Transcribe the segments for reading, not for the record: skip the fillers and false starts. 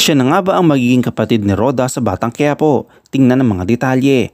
Siya na nga ba ang magiging kapatid ni Roda sa Batang Quiapo? Tingnan ang mga detalye.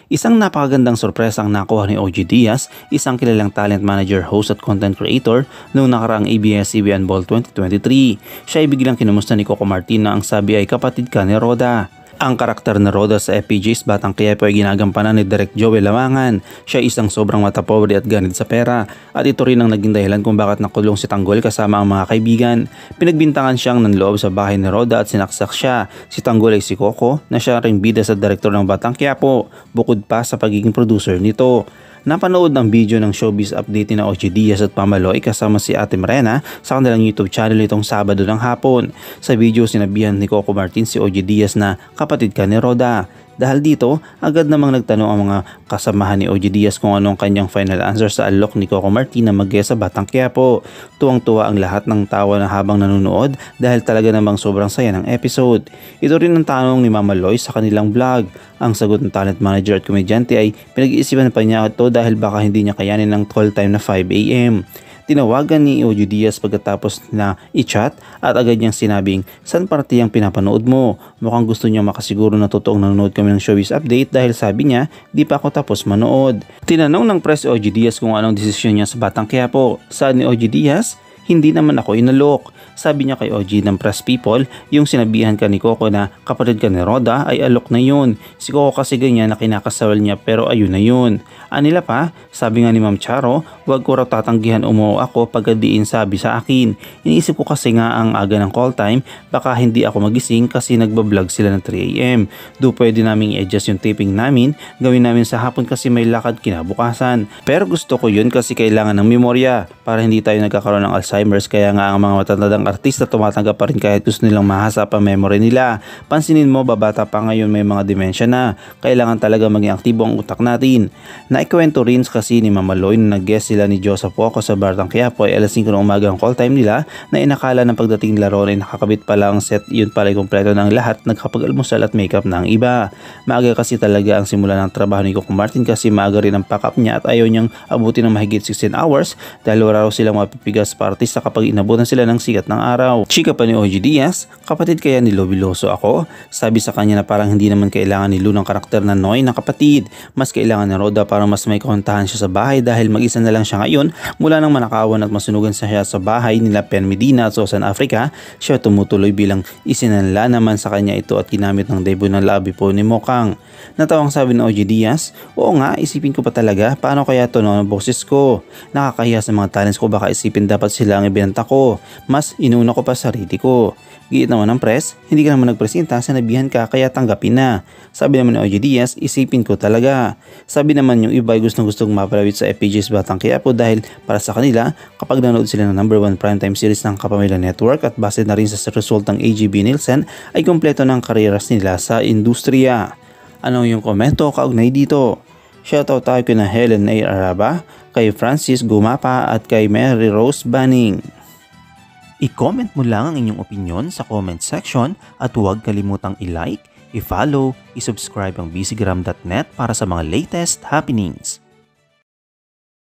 Isang napakagandang sorpresa ang nakuha ni OG Diaz, isang kilalang talent manager, host at content creator noong nakaraang ABS-CBN Ball 2023. Siya ay biglang kinumusta ni Coco Martin na ang sabi ay kapatid ka ni Roda. Ang karakter na Roda sa FPJ's Batang Quiapo ay ginagampanan ni Direk Joel Lamangan. Siya isang sobrang matapobre at ganid sa pera, at ito rin ang naging dahilan kung bakit nakulong si Tanggol kasama ang mga kaibigan. Pinagbintangan siyang nanloob sa bahay ni Roda at sinaksak siya. Si Tanggol ay si Coco na siya ring bida sa direktor ng Batang Quiapo, bukod pa sa pagiging producer nito. Napanood ng video ng showbiz update ni OG Diaz at Pamaloy kasama si Ate Marena sa kanilang YouTube channel itong Sabado ng hapon. Sa video sinabihan ni Coco Martin si OG Diaz na kapatid ka ni Roda. Dahil dito, agad namang nagtanong ang mga kasamahan ni OG Diaz kung anong kanyang final answer sa alok ni Coco Martin na mag-guest sa Batang Quiapo. Tuwang-tuwa ang lahat ng tawa na habang nanonood dahil talaga namang sobrang saya ng episode. Ito rin ang tanong ni Mama Loy sa kanilang vlog. Ang sagot ng talent manager at komedyante ay pinag-iisipan pa niya ito dahil baka hindi niya kayanin ng call time na 5 AM. Tinawagan ni OG Diaz pagkatapos na i-chat at agad niyang sinabing, "Saan parte ang pinapanood mo?" Mukhang gusto niya makasiguro na totoong nanonood kami ng showbiz update dahil sabi niya, "Di pa ako tapos manood." Tinanong ng press OG Diaz kung anong desisyon niya sa Batang Quiapo. Sabi ni OG Diaz, "Hindi naman ako inalok." Sabi niya kay OG ng press people, yung sinabihan ka ni Coco na kapatid ka ni Roda ay alok na yun. Si Coco kasi ganyan na kinakasawal niya pero ayun na yun. Anila pa, sabi nga ni Ma'am Charo, wag ko raw tatanggihan umuo ako pagkadiin sabi sa akin. Iniisip ko kasi nga ang aga ng call time, baka hindi ako magising kasi nagbablog sila ng 3 AM. Do pwede naming i-adjust yung taping namin, gawin namin sa hapon kasi may lakad kinabukasan. Pero gusto ko yun kasi kailangan ng memorya para hindi tayo nagkakaroon ng Alzheimer's, kaya nga ang mga matatandang artista tumatanggap pa rin kahit gusto nilang mahasa pa memory nila. Pansinin mo, babata pa ngayon may mga demensya na. Kailangan talaga maging aktibo ang utak natin. Naikwento rin kasi ni Mama Loy na nag-guest sila ni Joseph Poco sa Batang Quiapo ay alas 5 ng umaga ang call time nila na inakala ng pagdating nila ron ay nakakabit pala ang set, yun pala ay kompleto ng lahat, nagkapag-almusal at makeup ng iba. Maaga kasi talaga ang simula ng trabaho ni Coco Martin kasi maaga rin ang pack up niya at ayaw niyang abutin ng mahigit 16 hours dahil wala raw silang mapipigas pa artista kapag inabutan sila ng sikat ng araw. Chika pa ni OG Diaz, kapatid kaya ni Lobiloso ako? Sabi sa kanya na parang hindi naman kailangan ni Lu ng karakter na Noy na kapatid. Mas kailangan ni Roda para mas may kontahan siya sa bahay dahil mag-isa na lang siya ngayon mula nang manakawan at masunugan siya sa bahay nila Pen Medina at Susan Africa. Siya tumutuloy bilang isinanla naman sa kanya ito at ginamit ng debut ng labi po ni Mokang. Natawang sabi ng OG Diaz, "Oo nga, isipin ko pa talaga, paano kaya ito ng boses ko? Nakakahiya sa mga talents ko, baka isipin dapat sila ang ibenta ko. Mas inuna ko pa sarili ko." Giit naman ng press, "Hindi ka naman nagpresenta, sinabihan ka kaya tanggapin na." Sabi naman ni OG Diaz, "Isipin ko talaga." Sabi naman yung iba ay gustong mapalawit sa FPJ's Batang Quiapo dahil para sa kanila, kapag nanood sila ng #1 primetime series ng Kapamilya Network at base na rin sa result ng AGB Nielsen, ay kompleto ng karyeras nila sa industriya. Ano yung komento kaugnay dito? Shoutout tayo kina Helen A. Araba, kay Francis Gumapa at kay Mary Rose Banning. I-comment mo lang ang inyong opinion sa comment section at huwag kalimutang i-like, i-follow, i-subscribe ang bcgram.net para sa mga latest happenings.